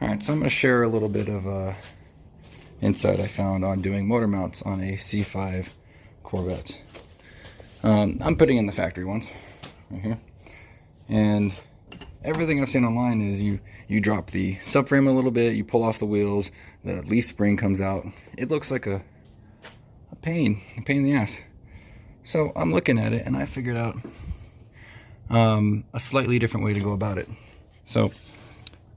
Alright, so I'm going to share a little bit of insight I found on doing motor mounts on a C5 Corvette. I'm putting in the factory ones right here, and everything I've seen online is you drop the subframe a little bit, you pull off the wheels, the leaf spring comes out. It looks like a pain in the ass. So I'm looking at it and I figured out a slightly different way to go about it. So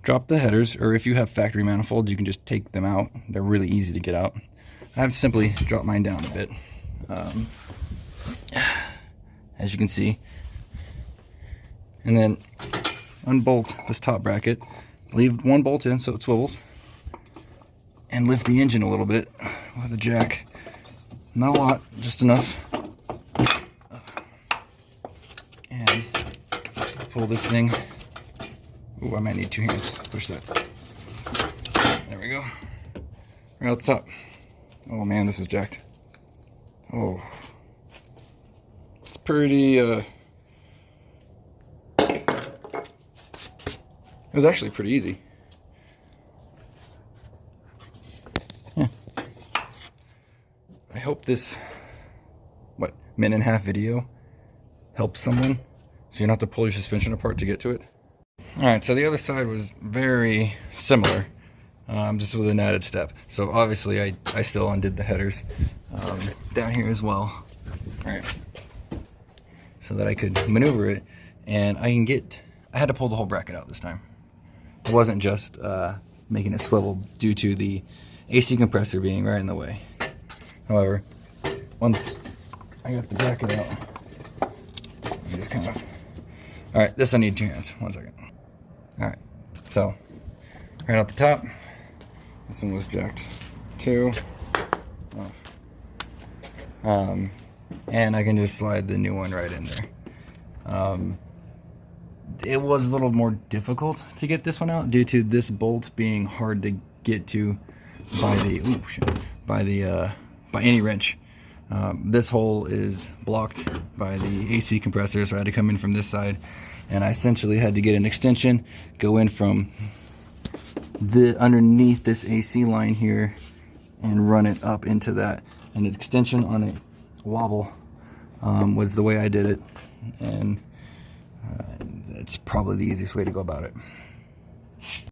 drop the headers, or if you have factory manifolds, you can just take them out. They're really easy to get out. I've simply dropped mine down a bit, as you can see, and then unbolt this top bracket, leave one bolt in so it swivels, and lift the engine a little bit with a jack. Not a lot, just enough. And pull this thing. Ooh, I might need two hands. Push that. There we go. Right at the top. Oh man, this is jacked. Oh. It's pretty, it was actually pretty easy. Yeah. I hope this, minute and a half video helps someone, so you don't have to pull your suspension apart to get to it. Alright, so the other side was very similar, just with an added step. So obviously I still undid the headers down here as well. Alright, so that I could maneuver it, and I had to pull the whole bracket out this time. It wasn't just making it swivel due to the AC compressor being right in the way. However, once I got the bracket out, I just kind of... Alright, this I need two hands. 1 second. Alright, so right off the top, this one was jacked too. And I can just slide the new one right in there. It was a little more difficult to get this one out due to this bolt being hard to get to by any wrench. This hole is blocked by the AC compressor, so I had to come in from this side, and I essentially had to get an extension, go in from underneath this AC line here and run it up into that. And the extension on a wobble was the way I did it, and it's probably the easiest way to go about it.